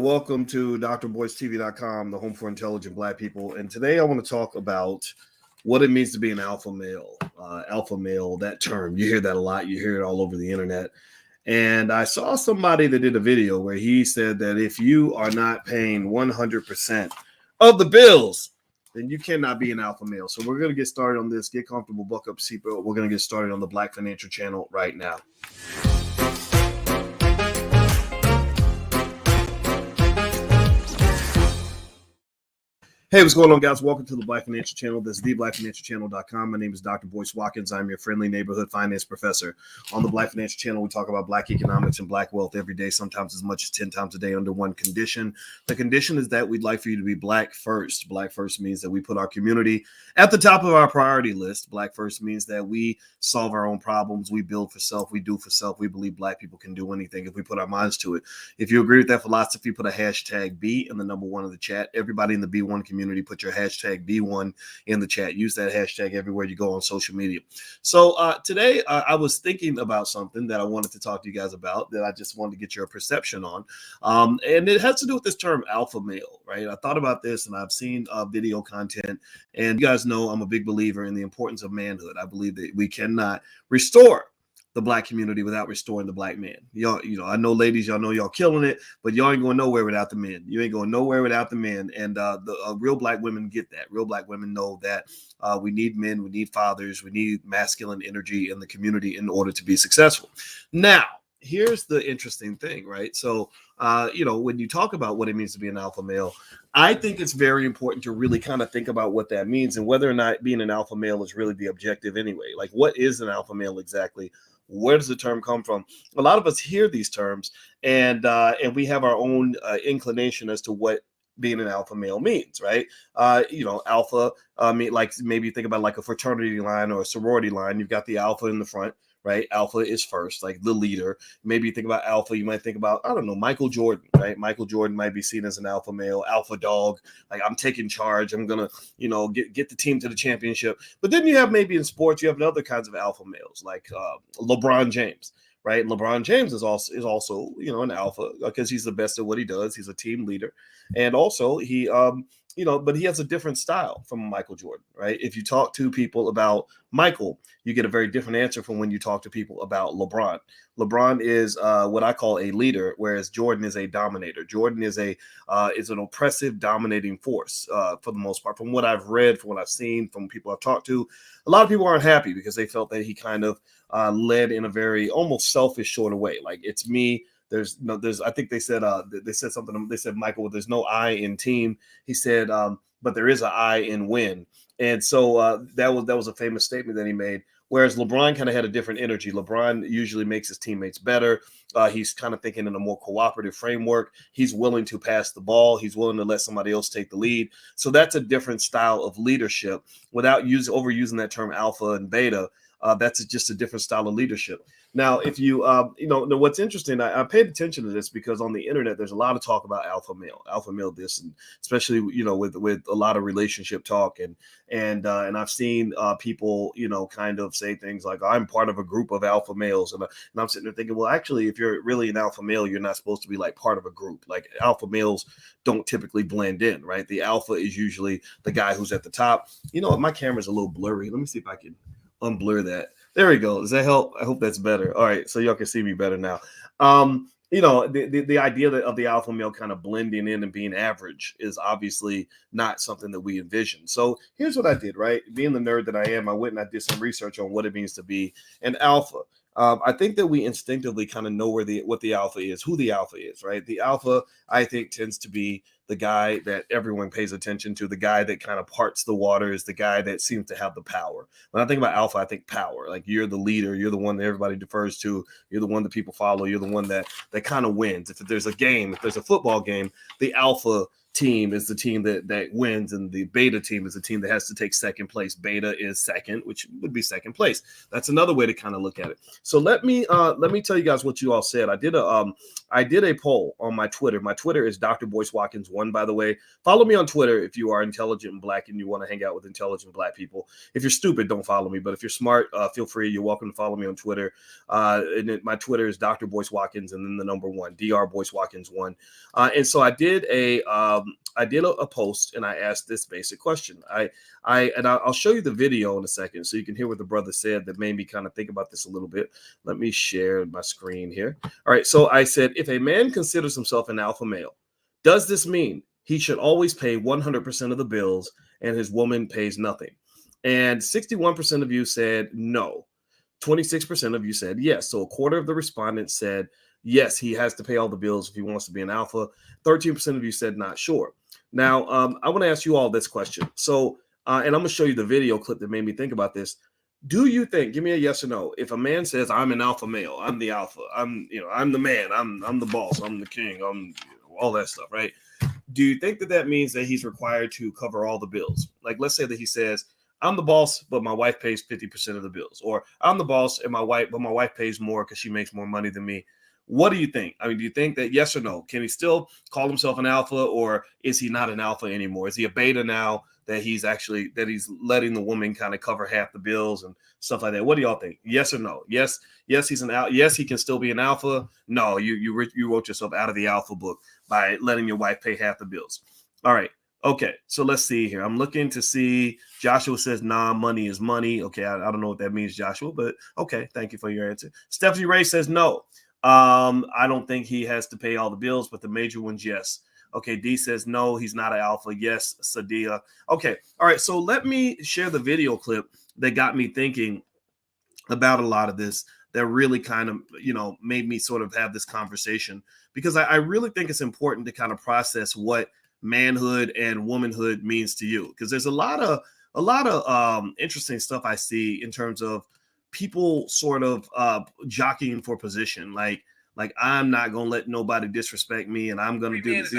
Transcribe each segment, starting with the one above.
Welcome to drboystv.com, the home for intelligent Black people. And today I want to talk about what it means to be an alpha male. Alpha male, that term, you hear that a lot. You hear it all over the internet. And I saw somebody that did a video where he said that if you are not paying 100% of the bills, then you cannot be an alpha male. So we're going to get started on this. Get comfortable, buck up, seatbelt. We're going to get started on the Black Financial Channel right now. Hey, what's going on, guys? Welcome to the Black Financial Channel. This is theblackfinancialchannel.com. My name is Dr. Boyce Watkins. I'm your friendly neighborhood finance professor. On the Black Financial Channel, we talk about Black economics and Black wealth every day, sometimes as much as 10 times a day under one condition. The condition is that we'd like for you to be Black first. Black first means that we put our community at the top of our priority list. Black first means that we solve our own problems. We build for self. We do for self. We believe Black people can do anything if we put our minds to it. If you agree with that philosophy, put a hashtag B in the number one of the chat. Everybody in the B1 community, put your hashtag B1 in the chat. Use that hashtag everywhere you go on social media. So today I was thinking about something that I wanted to talk to you guys about that I just wanted to get your perception on. And it has to do with this term alpha male, right? I thought about this and I've seen video content, and you guys know I'm a big believer in the importance of manhood. I believe that we cannot restore the Black community without restoring the Black man. Y'all, I know ladies, y'all know y'all killing it, but y'all ain't going nowhere without the men. You ain't going nowhere without the men. And the real Black women get that. Real Black women know that we need men, we need fathers, we need masculine energy in the community in order to be successful. Now, here's the interesting thing, right? So, when you talk about what it means to be an alpha male, I think it's very important to really kind of think about what that means and whether or not being an alpha male is really the objective anyway. Like, what is an alpha male exactly? Where does the term come from? A lot of us hear these terms and we have our own inclination as to what being an alpha male means, right? Alpha, like maybe think about like a fraternity line or a sorority line. You've got the alpha in the front, right? Alpha is first, like the leader. Maybe you think about alpha, you might think about, I don't know, Michael Jordan, right? Michael Jordan might be seen as an alpha male, alpha dog. Like, I'm taking charge. I'm going to, get the team to the championship. But then you have maybe in sports, you have other kinds of alpha males, like LeBron James. Right, LeBron James is also an alpha because he's the best at what he does. He's a team leader, and also he but he has a different style from Michael Jordan. Right, if you talk to people about Michael, you get a very different answer from when you talk to people about LeBron. LeBron is what I call a leader, whereas Jordan is a dominator. Jordan is an oppressive, dominating force for the most part. From what I've read, from what I've seen, from people I've talked to, a lot of people aren't happy because they felt that he kind of led in a very almost selfish sort of way. Like, it's me. I think they said something. They said, Michael, there's no I in team. He said, but there is an I in win. And so that was a famous statement that he made. Whereas LeBron kind of had a different energy. LeBron usually makes his teammates better. He's kind of thinking in a more cooperative framework. He's willing to pass the ball. He's willing to let somebody else take the lead. So that's a different style of leadership without overusing that term alpha and beta. That's just a different style of leadership. Now, if you, what's interesting, I paid attention to this because on the internet, there's a lot of talk about alpha male this, and especially, with a lot of relationship talk. And I've seen people, kind of say things like, I'm part of a group of alpha males. And I'm sitting there thinking, well, actually, if you're really an alpha male, you're not supposed to be like part of a group. Like, alpha males don't typically blend in, right? The alpha is usually the guy who's at the top. My camera's a little blurry. Let me see if I can unblur that. There we go. Does that help? I hope that's better. All right, so y'all can see me better now. The idea of the alpha male kind of blending in and being average is obviously not something that we envision. So here's what I did, right? Being the nerd that I am, I went and I did some research on what it means to be an alpha. I think that we instinctively kind of know what the alpha is, who the alpha is, right? The alpha, I think, tends to be the guy that everyone pays attention to, the guy that kind of parts the waters, the guy that seems to have the power. When I think about alpha, I think power. Like, you're the leader, you're the one that everybody defers to, you're the one that people follow, you're the one that kind of wins. If there's a game, if there's a football game, the alpha team is the team that wins, and the beta team is the team that has to take second place. Beta is second, which would be second place. That's another way to kind of look at it. So let me tell you guys what you all said. I did a poll on my Twitter. My Twitter is Dr. Boyce Watkins 1, by the way. Follow me on Twitter if you are intelligent and black and you want to hang out with intelligent black people. If you're stupid, don't follow me. But if you're smart, feel free. You're welcome to follow me on Twitter. My Twitter is Dr. Boyce Watkins and then the number 1, Dr. Boyce Watkins 1. And so I did a post and I asked this basic question. I'll show you the video in a second so you can hear what the brother said that made me kind of think about this a little bit. Let me share my screen here. All right. So I said, if a man considers himself an alpha male, does this mean he should always pay 100% of the bills and his woman pays nothing? And 61% of you said no. 26% of you said yes. So a quarter of the respondents said yes, he has to pay all the bills if he wants to be an alpha. 13% of you said not sure. Now, I want to ask you all this question. So, and I'm going to show you the video clip that made me think about this. Do you think, give me a yes or no, if a man says, I'm an alpha male, I'm the alpha, I'm the man, I'm the boss, I'm the king, I'm all that stuff, right? Do you think that means that he's required to cover all the bills? Like, let's say that he says, I'm the boss, but my wife pays 50% of the bills, or I'm the boss and my wife pays more because she makes more money than me. What do you think? I mean, do you think that yes or no? Can he still call himself an alpha, or is he not an alpha anymore? Is he a beta now that he's letting the woman kind of cover half the bills and stuff like that? What do y'all think? Yes or no? Yes, he's an alpha. Yes, he can still be an alpha. No, you wrote yourself out of the alpha book by letting your wife pay half the bills. All right. Okay, so let's see here. I'm looking to see. Joshua says, nah, money is money. Okay, I don't know what that means, Joshua, but okay, thank you for your answer. Stephanie Ray says no. I don't think he has to pay all the bills, but the major ones, yes. Okay, D says no, he's not an alpha. Yes, Sadia. Okay, all right, so let me share the video clip that got me thinking about a lot of this, that really kind of, made me sort of have this conversation, because I really think it's important to kind of process what manhood and womanhood means to you, because there's a lot of interesting stuff I see in terms of people sort of jockeying for position, like I'm not gonna let nobody disrespect me, and I'm gonna do this,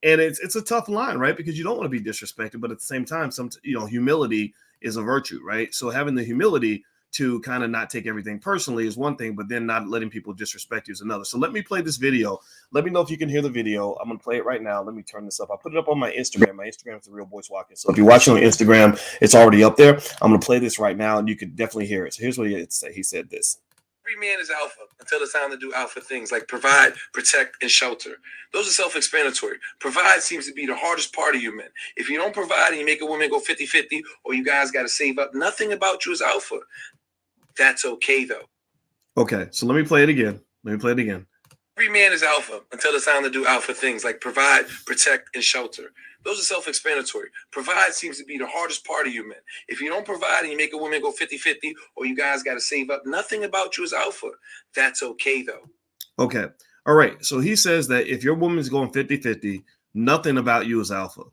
and it's a tough line, right? Because you don't want to be disrespected, but at the same time, humility is a virtue, right? So having the humility to kind of not take everything personally is one thing, but then not letting people disrespect you is another. So let me play this video. Let me know if you can hear the video. I'm going to play it right now. Let me turn this up. I put it up on my Instagram. My Instagram is The Real Boyce Watkins. So if you're watching on Instagram, it's already up there. I'm going to play this right now, and you can definitely hear it. So here's what he had to say. He said this. Every man is alpha until it's time to do alpha things like provide, protect, and shelter. Those are self-explanatory. Provide seems to be the hardest part of you men. If you don't provide and you make a woman go 50-50, or you guys got to save up, nothing about you is alpha. That's okay, though. Okay, so let me play it again. Every man is alpha until it's time to do alpha things like provide, protect, and shelter. Those are self-explanatory. Provide seems to be the hardest part of you men. If you don't provide and you make a woman go 50-50, or you guys got to save up, nothing about you is alpha. That's okay, though. Okay. All right. So he says that if your woman's going 50-50, nothing about you is alpha.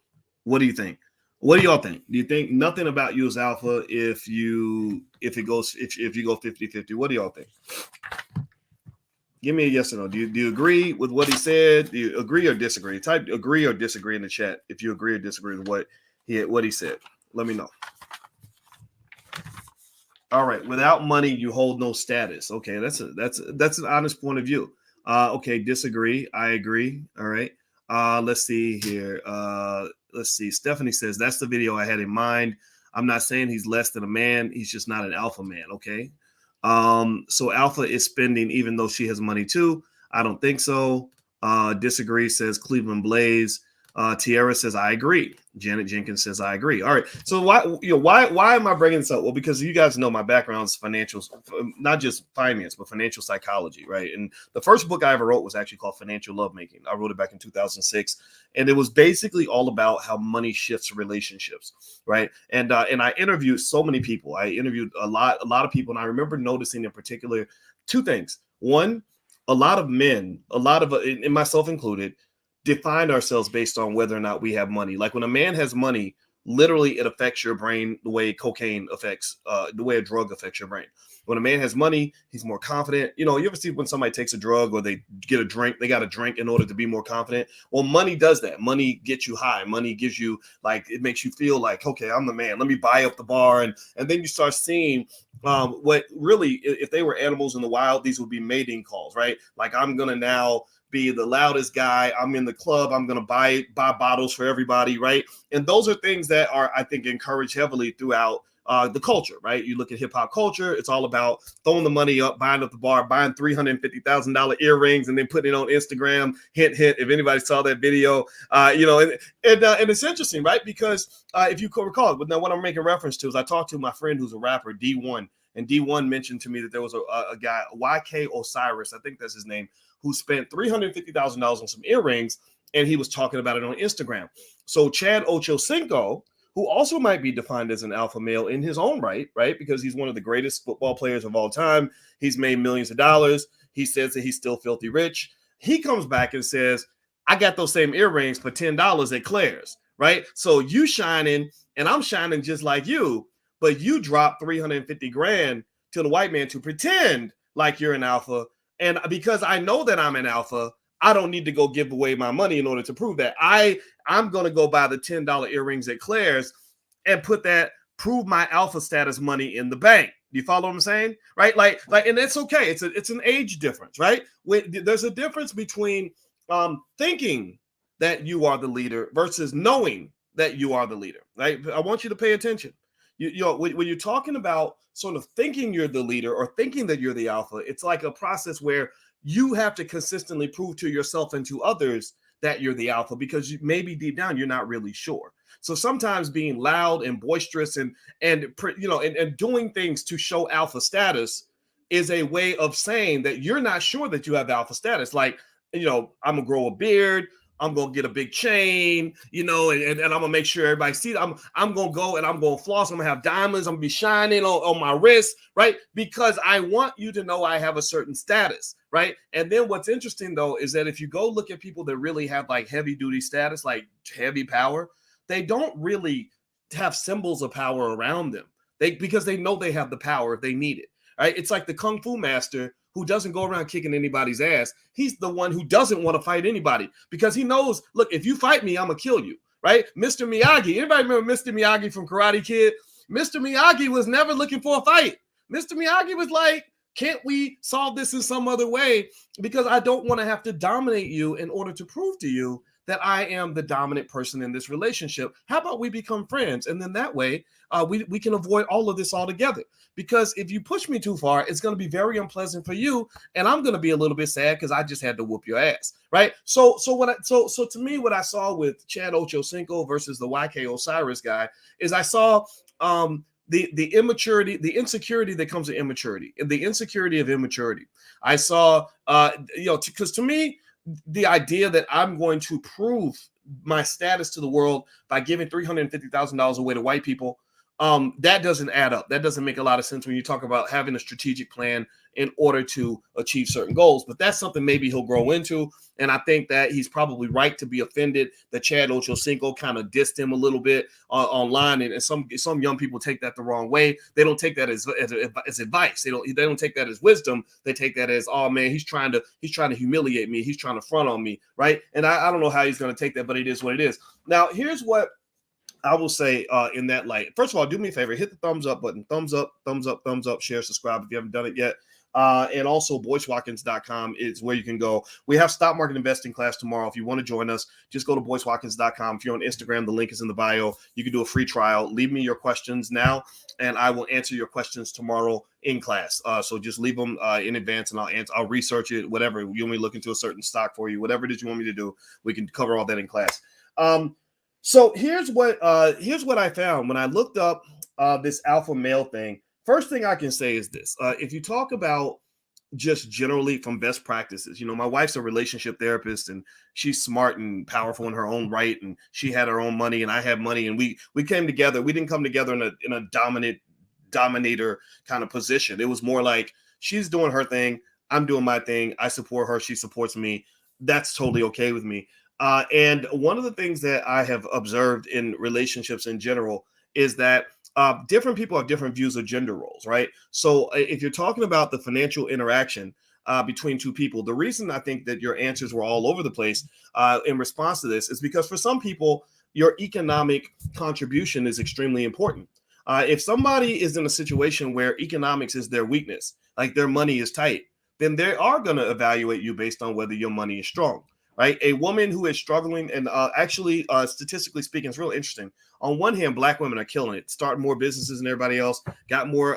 What do you think? What do y'all think? Do you think nothing about you is alpha if you go 50-50? What do y'all think? Give me a yes or no. Do you agree with what he said? Do you agree or disagree? Type agree or disagree in the chat if you agree or disagree with what he said. Let me know. All right. Without money, you hold no status. Okay, that's an honest point of view. Okay, disagree. I agree. All right. Let's see here. Let's see. Stephanie says that's the video I had in mind. I'm not saying he's less than a man. He's just not an alpha man. Okay. So alpha is spending even though she has money too. I don't think so. Disagree says Cleveland Blaze. Tiara says I agree. Janet Jenkins says I agree. All right. So why am I bringing this up? Well, because you guys know my background is financial, not just finance, but financial psychology, right? And the first book I ever wrote was actually called Financial Lovemaking. I wrote it back in 2006, and it was basically all about how money shifts relationships, right? And I interviewed so many people. I interviewed a lot of people, and I remember noticing in particular two things. One, a lot of men, and myself included, define ourselves based on whether or not we have money. Like when a man has money, literally it affects your brain the way cocaine affects, the way a drug affects your brain. When a man has money, he's more confident. You ever see when somebody takes a drug or they get a drink, they got to drink in order to be more confident. Well, money does that. Money gets you high. Money gives you it makes you feel like, okay, I'm the man. Let me buy up the bar. And then you start seeing what really, if they were animals in the wild, these would be mating calls, right? Like, I'm going to now be the loudest guy. I'm in the club. I'm going to buy bottles for everybody, right? And those are things that are, I think, encouraged heavily throughout the culture, right? You look at hip hop culture, it's all about throwing the money up, buying up the bar, buying $350,000 earrings, and then putting it on Instagram. Hint, hint. If anybody saw that video, and it's interesting, right? Because if you recall, now what I'm making reference to is I talked to my friend who's a rapper, D1, and D1 mentioned to me that there was a guy, YK Osiris, I think that's his name, who spent $350,000 on some earrings, and he was talking about it on Instagram. So Chad Ochocinco, who also might be defined as an alpha male in his own right, because he's one of the greatest football players of all time. He's made millions of dollars. He says that he's still filthy rich. He comes back and says, I got those same earrings for $10 at Claire's, right? So you shining and I'm shining just like you, but you drop 350 grand to the white man to pretend like you're an alpha. And because I know that I'm an alpha, I don't need to go give away my money in order to prove that. I'm going to go buy the $10 earrings at Claire's and prove my alpha status money in the bank. You follow what I'm saying? Right? Like, and it's okay. It's an age difference, right? There's a difference between thinking that you are the leader versus knowing that you are the leader, right? I want you to pay attention. When you're talking about sort of thinking you're the leader or thinking that you're the alpha, it's like a process where you have to consistently prove to yourself and to others that you're the alpha, because maybe deep down you're not really sure. So sometimes being loud and boisterous and doing things to show alpha status is a way of saying that you're not sure that you have alpha status. Like, I'm gonna grow a beard, I'm gonna get a big chain, and I'm gonna make sure everybody sees. I'm gonna go and I'm gonna floss. I'm gonna have diamonds. I'm gonna be shining on my wrist, right? Because I want you to know I have a certain status, right? And then what's interesting though is that if you go look at people that really have like heavy duty status, like heavy power, they don't really have symbols of power around them. Because they know they have the power if they need it, right? It's like the kung fu master who doesn't go around kicking anybody's ass. He's the one who doesn't want to fight anybody because he knows, look, if you fight me, I'm going to kill you, right? Mr. Miyagi. Anybody remember Mr. Miyagi from Karate Kid? Mr. Miyagi was never looking for a fight. Mr. Miyagi was like, can't we solve this in some other way? Because I don't want to have to dominate you in order to prove to you that I am the dominant person in this relationship. How about we become friends? And then that way we can avoid all of this altogether. Because if you push me too far, it's going to be very unpleasant for you, and I'm going to be a little bit sad because I just had to whoop your ass, right? So to me, what I saw with Chad Ochocinco versus the YK Osiris guy is I saw the immaturity, the insecurity that comes with immaturity, and the insecurity of immaturity. I saw, because to me, the idea that I'm going to prove my status to the world by giving $350,000 away to white people, that doesn't add up. That doesn't make a lot of sense when you talk about having a strategic plan in order to achieve certain goals. But that's something maybe he'll grow into. And I think that he's probably right to be offended that Chad Ochocinco kind of dissed him a little bit online. And some young people take that the wrong way. They don't take that as advice. They don't take that as wisdom. They take that as, oh man, he's trying to humiliate me. He's trying to front on me, right? And I don't know how he's going to take that, but it is what it is. Now, here's what I will say in that light. First of all, do me a favor, hit the thumbs up button. Thumbs up, share, subscribe if you haven't done it yet. And also boycewatkins.com is where you can go. We have stock market investing class tomorrow. If you want to join us, just go to boycewatkins.com. If you're on Instagram, the link is in the bio. You can do a free trial. Leave me your questions now, and I will answer your questions tomorrow in class. So just leave them in advance, and I'll research it, whatever. You want me to look into a certain stock for you, whatever it is you want me to do, we can cover all that in class. So here's what I found when I looked up this alpha male thing. First thing I can say is this. If you talk about just generally from best practices, my wife's a relationship therapist, and she's smart and powerful in her own right, and she had her own money and I have money, and we came together. We didn't come together in a dominator kind of position. It was more like she's doing her thing, I'm doing my thing, I support her, she supports me. That's totally okay with me. And one of the things that I have observed in relationships in general is that different people have different views of gender roles, right? So if you're talking about the financial interaction between two people, the reason I think that your answers were all over the place in response to this is because for some people, your economic contribution is extremely important. If somebody is in a situation where economics is their weakness, like their money is tight, then they are going to evaluate you based on whether your money is strong, right? A woman who is struggling, and actually, statistically speaking, it's real interesting. On one hand, Black women are killing it, starting more businesses than everybody else, got more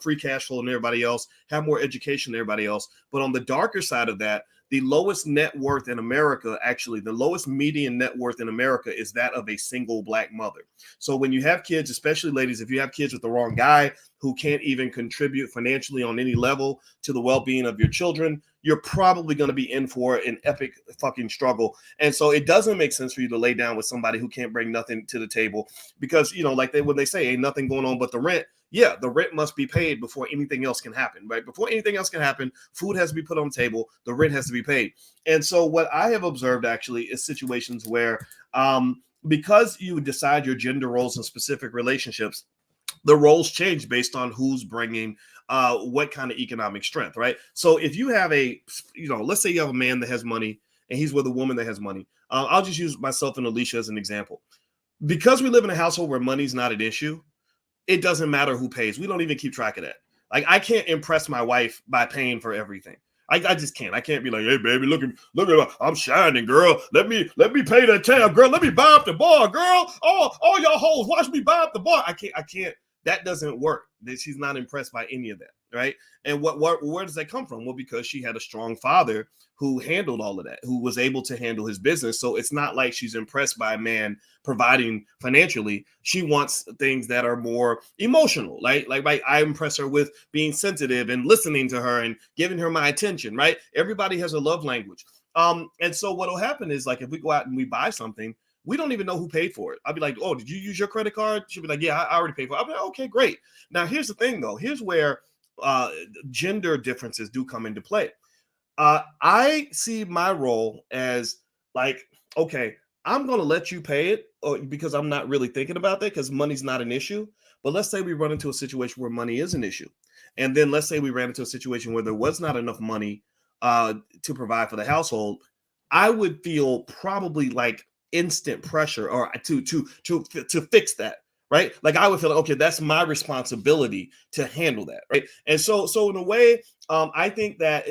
free cash flow than everybody else, have more education than everybody else. But on the darker side of that, the lowest net worth in America, actually, the lowest median net worth in America is that of a single Black mother. So when you have kids, especially ladies, if you have kids with the wrong guy who can't even contribute financially on any level to the well-being of your children, you're probably going to be in for an epic fucking struggle. And so it doesn't make sense for you to lay down with somebody who can't bring nothing to the table because, you know, like when they say ain't nothing going on but the rent. Yeah, the rent must be paid before anything else can happen, right? Before anything else can happen, food has to be put on the table, the rent has to be paid. And so what I have observed actually is situations where because you decide your gender roles in specific relationships, the roles change based on who's bringing what kind of economic strength, right? So if you have let's say you have a man that has money and he's with a woman that has money. I'll just use myself and Alicia as an example. Because we live in a household where money's not an issue, it doesn't matter who pays. We don't even keep track of that. Like I can't impress my wife by paying for everything. I just can't. I can't be like, hey baby, look at I'm shining, girl. Let me pay that tab, girl. Let me buy up the bar, girl. All y'all hoes, watch me buy up the bar. I can't. That doesn't work. She's not impressed by any of that, right? And where does that come from? Well, because she had a strong father who handled all of that, who was able to handle his business. So it's not like she's impressed by a man providing financially. She wants things that are more emotional, right? Like I impress her with being sensitive and listening to her and giving her my attention, right? Everybody has a love language. And so what will happen is, like, if we go out and we buy something, we don't even know who paid for it. I'll be like, oh, did you use your credit card? She'll be like, yeah, I already paid for it. I'll be like, okay, great. Now, here's the thing, though. Here's where gender differences do come into play. I see my role as like, okay, I'm going to let you pay it because I'm not really thinking about that because money's not an issue. But let's say we run into a situation where money is an issue. And then let's say we ran into a situation where there was not enough money to provide for the household. I would feel probably like instant pressure or to fix that, right? Like I would feel like, okay, that's my responsibility to handle that, right? And so in a way, I think that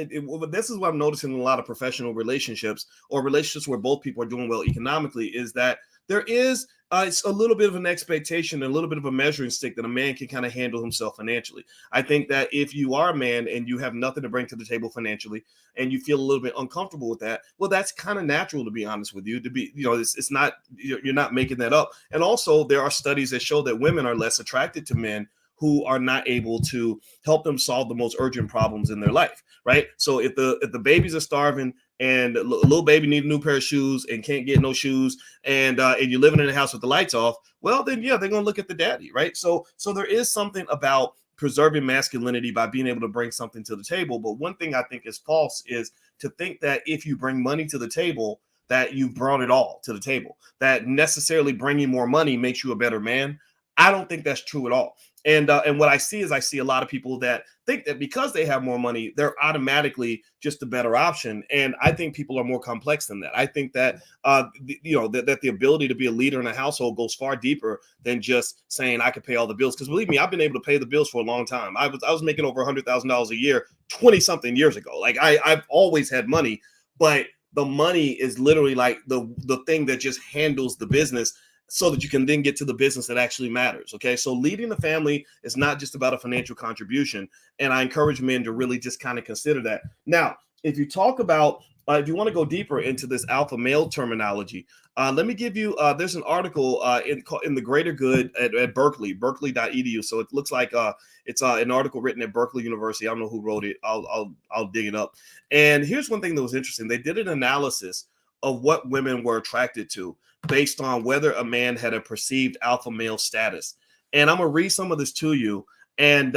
this is what I'm noticing in a lot of professional relationships or relationships where both people are doing well economically is that there is it's a little bit of an expectation and a little bit of a measuring stick that a man can kind of handle himself financially. I think that if you are a man and you have nothing to bring to the table financially and you feel a little bit uncomfortable with that, well, that's kind of natural, to be honest with you, to be, it's not, you're not making that up. And also there are studies that show that women are less attracted to men who are not able to help them solve the most urgent problems in their life, right? So if the babies are starving and a little baby need a new pair of shoes and can't get no shoes, and you're living in a house with the lights off, well, then yeah, they're gonna look at the daddy, right? So there is something about preserving masculinity by being able to bring something to the table. But one thing I think is false is to think that if you bring money to the table, that you've brought it all to the table, that necessarily bringing more money makes you a better man. I don't think that's true at all. And what I see is I see a lot of people that think that because they have more money, they're automatically just a better option. And I think people are more complex than that. I think that that the ability to be a leader in a household goes far deeper than just saying I can pay all the bills. Because believe me, I've been able to pay the bills for a long time. I was making over $100,000 a year 20 something years ago. Like I've always had money, but the money is literally like the thing that just handles the business, so that you can then get to the business that actually matters. Okay. So leading the family is not just about a financial contribution. And I encourage men to really just kind of consider that. Now, if you talk about, if you want to go deeper into this alpha male terminology, let me give you, there's an article in the Greater Good at berkeley.edu. So it looks like it's an article written at Berkeley University. I don't know who wrote it. I'll dig it up. And here's one thing that was interesting. They did an analysis of what women were attracted to based on whether a man had a perceived alpha male status. And I'm going to read some of this to you. and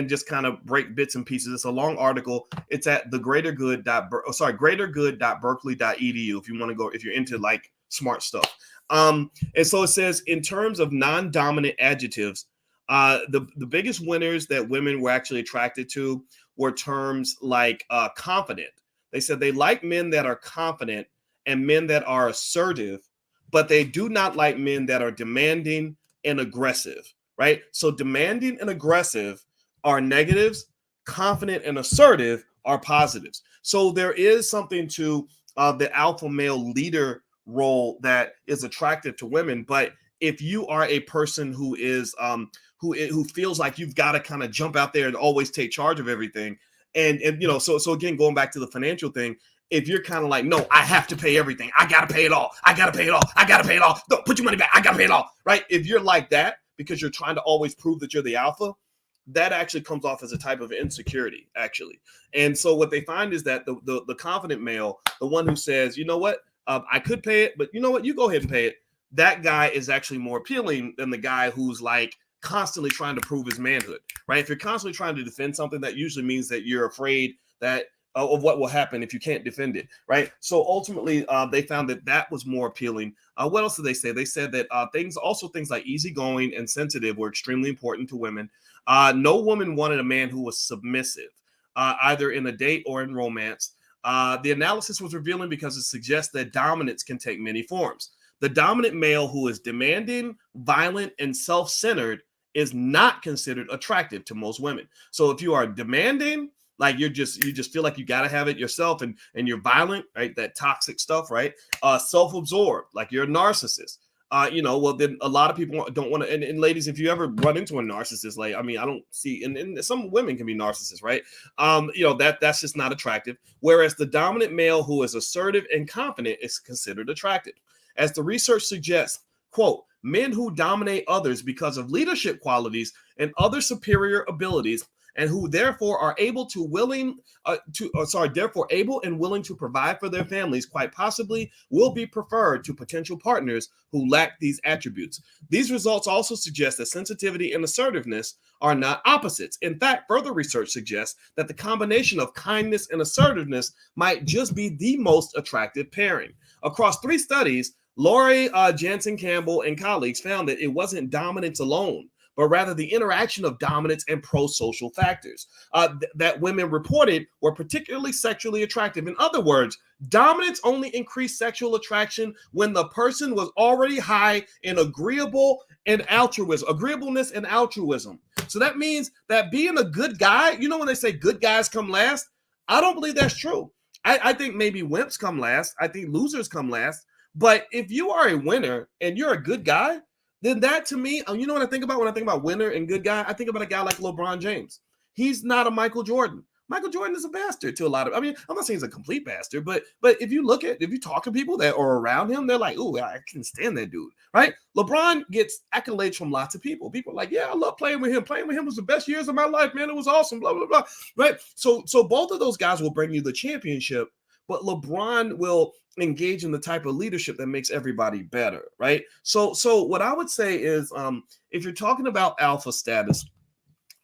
just kind of break bits and pieces. It's a long article. It's at the greatergood.berkeley.edu if you want to go, if you're into like smart stuff. And so it says, in terms of non-dominant adjectives, the biggest winners that women were actually attracted to were terms like confident. They said they like men that are confident and men that are assertive, but they do not like men that are demanding and aggressive, right? So demanding and aggressive are negatives, confident and assertive are positives. So there is something to the alpha male leader role that is attractive to women. But if you are a person who is who feels like you've got to kind of jump out there and always take charge of everything, and you know, so again, going back to the financial thing, if you're kind of like, no, I have to pay everything, I gotta pay it all, I gotta pay it all, I gotta pay it all, no, put your money back, I gotta pay it all, right? If you're like that because you're trying to always prove that you're the alpha, that actually comes off as a type of insecurity, actually. And so what they find is that the confident male, the one who says, you know what, I could pay it, but you know what, you go ahead and pay it, that guy is actually more appealing than the guy who's like constantly trying to prove his manhood, right? If you're constantly trying to defend something, that usually means that you're afraid that of what will happen if you can't defend it, right? So ultimately, they found that that was more appealing. What else did they say? They said that things like easygoing and sensitive were extremely important to women. No woman wanted a man who was submissive, either in a date or in romance. The analysis was revealing because it suggests that dominance can take many forms. The dominant male who is demanding, violent, and self-centered is not considered attractive to most women. So if you are demanding, like you just feel like you got to have it yourself, and you're violent, right? That toxic stuff, right? Self-absorbed, like you're a narcissist. You know, well, then a lot of people don't want to. And ladies, if you ever run into a narcissist, like, I mean, I don't see, and some women can be narcissists, right? You know, that's just not attractive. Whereas the dominant male who is assertive and confident is considered attractive. As the research suggests, quote, men who dominate others because of leadership qualities and other superior abilities, and who therefore are able able and willing to provide for their families, quite possibly will be preferred to potential partners who lack these attributes. These results also suggest that sensitivity and assertiveness are not opposites. In fact, further research suggests that the combination of kindness and assertiveness might just be the most attractive pairing. Across 3 studies, Laurie Jansen Campbell and colleagues found that it wasn't dominance alone, but rather the interaction of dominance and pro-social factors that women reported were particularly sexually attractive. In other words, dominance only increased sexual attraction when the person was already high in agreeableness and altruism. So that means that being a good guy, you know, when they say good guys come last, I don't believe that's true. I think maybe wimps come last. I think losers come last. But if you are a winner and you're a good guy, then that to me, you know what I think about when I think about winner and good guy? I think about a guy like LeBron James. He's not a Michael Jordan. Michael Jordan is a bastard to a lot of, I mean, I'm not saying he's a complete bastard, but if you talk to people that are around him, they're like, oh, I can stand that dude, right? LeBron gets accolades from lots of people. People are like, yeah, I love playing with him. Playing with him was the best years of my life, man. It was awesome, blah, blah, blah, right? So both of those guys will bring you the championship, but LeBron will engage in the type of leadership that makes everybody better, right? So what I would say is, if you're talking about alpha status,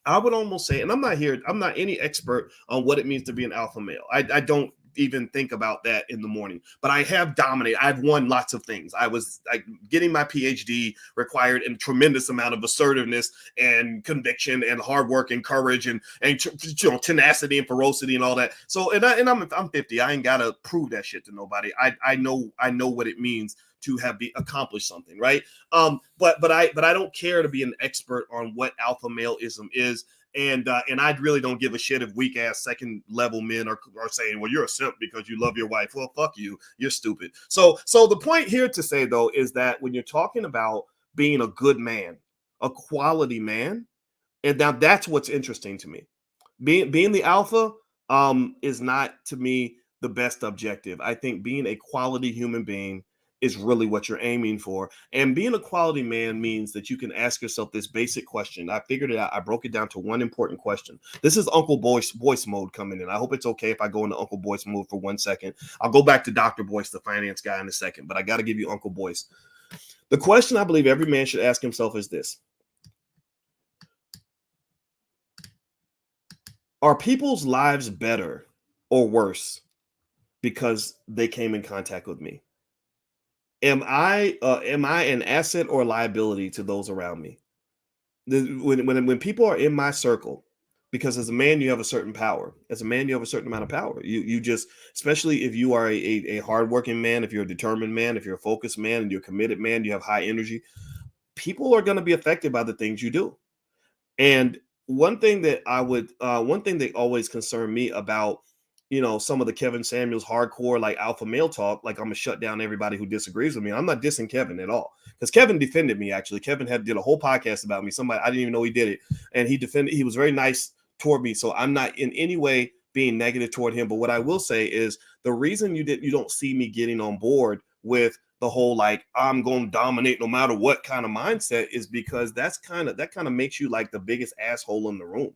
I would almost say, and I'm not any expert on what it means to be an alpha male. I don't even think about that in the morning, but I have dominated. I've won lots of things. I was like getting my PhD required a tremendous amount of assertiveness and conviction and hard work and courage and you know, tenacity and ferocity and all that. So, I'm 50. I ain't got to prove that shit to nobody. I know what it means to have accomplished something, right? But I don't care to be an expert on what alpha maleism is. And I really don't give a shit if weak ass second level men are saying, well, you're a simp because you love your wife. Well, fuck you. You're stupid. So the point here to say, though, is that when you're talking about being a good man, a quality man, and now that's what's interesting to me. Being the alpha is not, to me, the best objective. I think being a quality human being is really what you're aiming for. And being a quality man means that you can ask yourself this basic question. I figured it out. I broke it down to one important question. This is Uncle Boyce mode coming in. I hope it's okay if I go into Uncle Boyce mode for 1 second. I'll go back to Dr. Boyce, the finance guy, in a second, but I got to give you Uncle Boyce. The question I believe every man should ask himself is this: Are people's lives better or worse because they came in contact with me? Am I an asset or liability to those around me? When people are in my circle, because as a man you have a certain power. As a man you have a certain amount of power. You just, especially if you are a hardworking man, if you're a determined man, if you're a focused man and you're a committed man, you have high energy. People are going to be affected by the things you do. And one thing that always concerned me about, some of the Kevin Samuels hardcore like alpha male talk, like I'm gonna shut down everybody who disagrees with me. I'm not dissing Kevin at all because Kevin defended me. Actually, Kevin did a whole podcast about me. Somebody I didn't even know he did it, and he was very nice toward me. So I'm not in any way being negative toward him. But what I will say is the reason you don't see me getting on board with the whole like I'm going to dominate no matter what kind of mindset is because that kind of makes you like the biggest asshole in the room.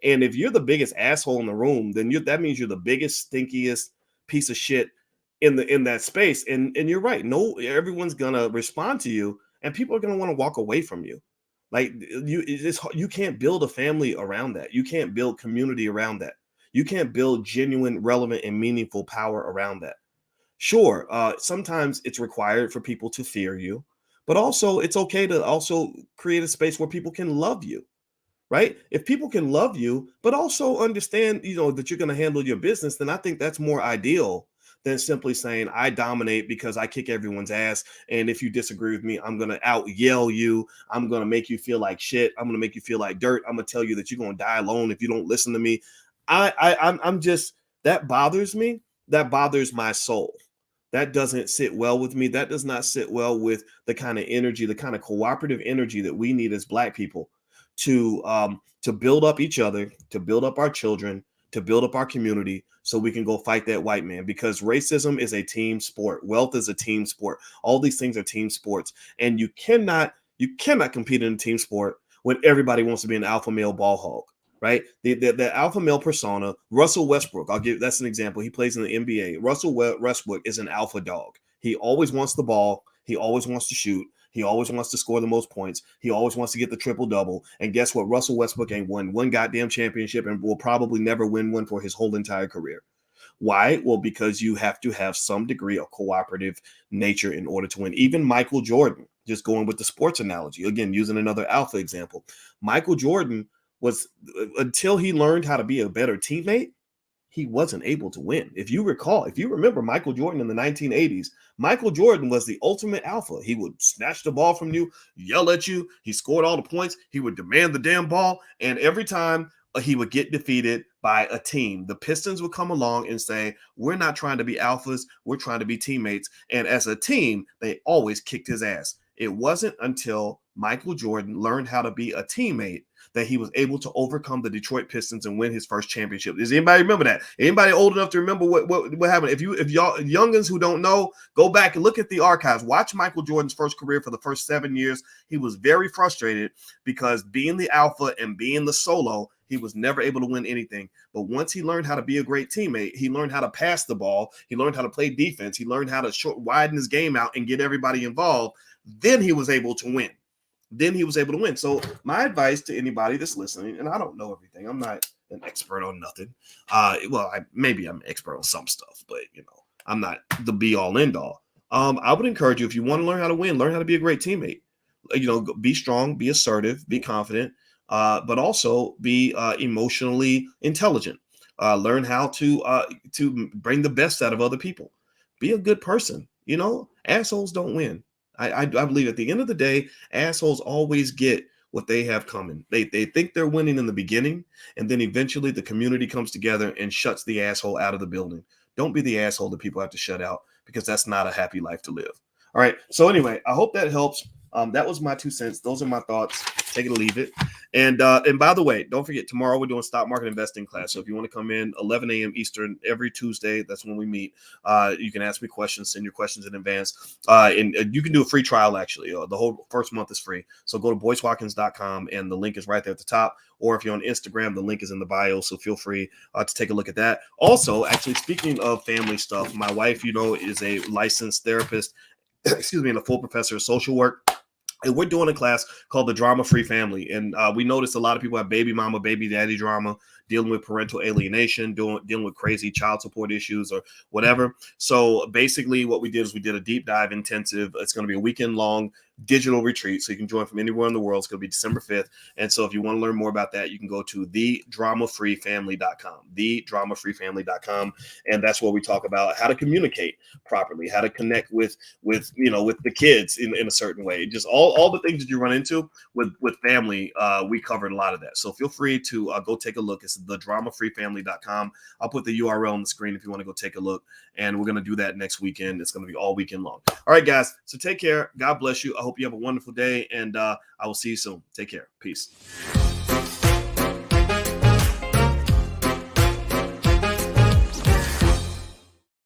And if you're the biggest asshole in the room, then that means you're the biggest stinkiest piece of shit in that space. And you're right. No, everyone's gonna respond to you, and people are gonna want to walk away from you. Like you can't build a family around that. You can't build community around that. You can't build genuine, relevant, and meaningful power around that. Sure, sometimes it's required for people to fear you, but also it's okay to also create a space where people can love you, right? If people can love you, but also understand, that you're going to handle your business, then I think that's more ideal than simply saying I dominate because I kick everyone's ass. And if you disagree with me, I'm going to out yell you. I'm going to make you feel like shit. I'm going to make you feel like dirt. I'm going to tell you that you're going to die alone if you don't listen to me. I'm just, that bothers me. That bothers my soul. That doesn't sit well with me. That does not sit well with the kind of energy, the kind of cooperative energy that we need as Black people to build up each other, to build up our children, to build up our community, so we can go fight that white man. Because racism is a team sport. Wealth is a team sport. All these things are team sports, and you cannot compete in a team sport when everybody wants to be an alpha male ball hog. Right, the alpha male persona. Russell Westbrook, that's an example. He plays in the NBA. Russell Westbrook is an alpha dog. He always wants the ball. He always wants to shoot. He always wants to score the most points. He always wants to get the triple double. And guess what? Russell Westbrook ain't won one goddamn championship and will probably never win one for his whole entire career. Why? Well, because you have to have some degree of cooperative nature in order to win. Even Michael Jordan, just going with the sports analogy, again, using another alpha example, Michael Jordan was, until he learned how to be a better teammate, he wasn't able to win. If you remember Michael Jordan in the 1980s, Michael Jordan was the ultimate alpha. He would snatch the ball from you, yell at you. He scored all the points. He would demand the damn ball. And every time he would get defeated by a team, the Pistons would come along and say, we're not trying to be alphas. We're trying to be teammates. And as a team, they always kicked his ass. It wasn't until Michael Jordan learned how to be a teammate that he was able to overcome the Detroit Pistons and win his first championship. Does anybody remember that? Anybody old enough to remember what happened? If y'all youngins who don't know, go back and look at the archives. Watch Michael Jordan's first career for the first 7 years. He was very frustrated because being the alpha and being the solo, he was never able to win anything. But once he learned how to be a great teammate, he learned how to pass the ball. He learned how to play defense. He learned how to widen his game out and get everybody involved. Then he was able to win. So my advice to anybody that's listening, and I don't know everything. I'm not an expert on nothing. Maybe I'm an expert on some stuff, but I'm not the be all end all. I would encourage you, if you want to learn how to win, learn how to be a great teammate. Be strong, be assertive, be confident, but also be emotionally intelligent. Learn how to bring the best out of other people. Be a good person. Assholes don't win. I believe at the end of the day, assholes always get what they have coming. They think they're winning in the beginning, and then eventually the community comes together and shuts the asshole out of the building. Don't be the asshole that people have to shut out, because that's not a happy life to live. All right. So anyway, I hope that helps. That was my 2 cents. Those are my thoughts. Take it or leave it. And by the way, don't forget, tomorrow we're doing stock market investing class. So if you want to come in 11 a.m. Eastern every Tuesday, that's when we meet. You can ask me questions, send your questions in advance. And you can do a free trial, actually. The whole first month is free. So go to boycewatkins.com, and the link is right there at the top. Or if you're on Instagram, the link is in the bio. So feel free to take a look at that. Also, actually, speaking of family stuff, my wife, is a licensed therapist, and a full professor of social work. And we're doing a class called the Drama Free Family. And we noticed a lot of people have baby mama, baby daddy drama, dealing with parental alienation, dealing with crazy child support issues or whatever. So basically what we did is we did a deep dive intensive. It's going to be a weekend long digital retreat. So you can join from anywhere in the world. It's going to be December 5th. And so if you want to learn more about that, you can go to thedramafreefamily.com, thedramafreefamily.com. And that's where we talk about how to communicate properly, how to connect with the kids in a certain way. Just all the things that you run into with family. We covered a lot of that. So feel free to go take a look. It's thedramafreefamily.com. I'll put the URL on the screen if you want to go take a look. And we're going to do that next weekend. It's going to be all weekend long. All right, guys. So take care. God bless you. I hope you have a wonderful day. And I will see you soon. Take care. Peace.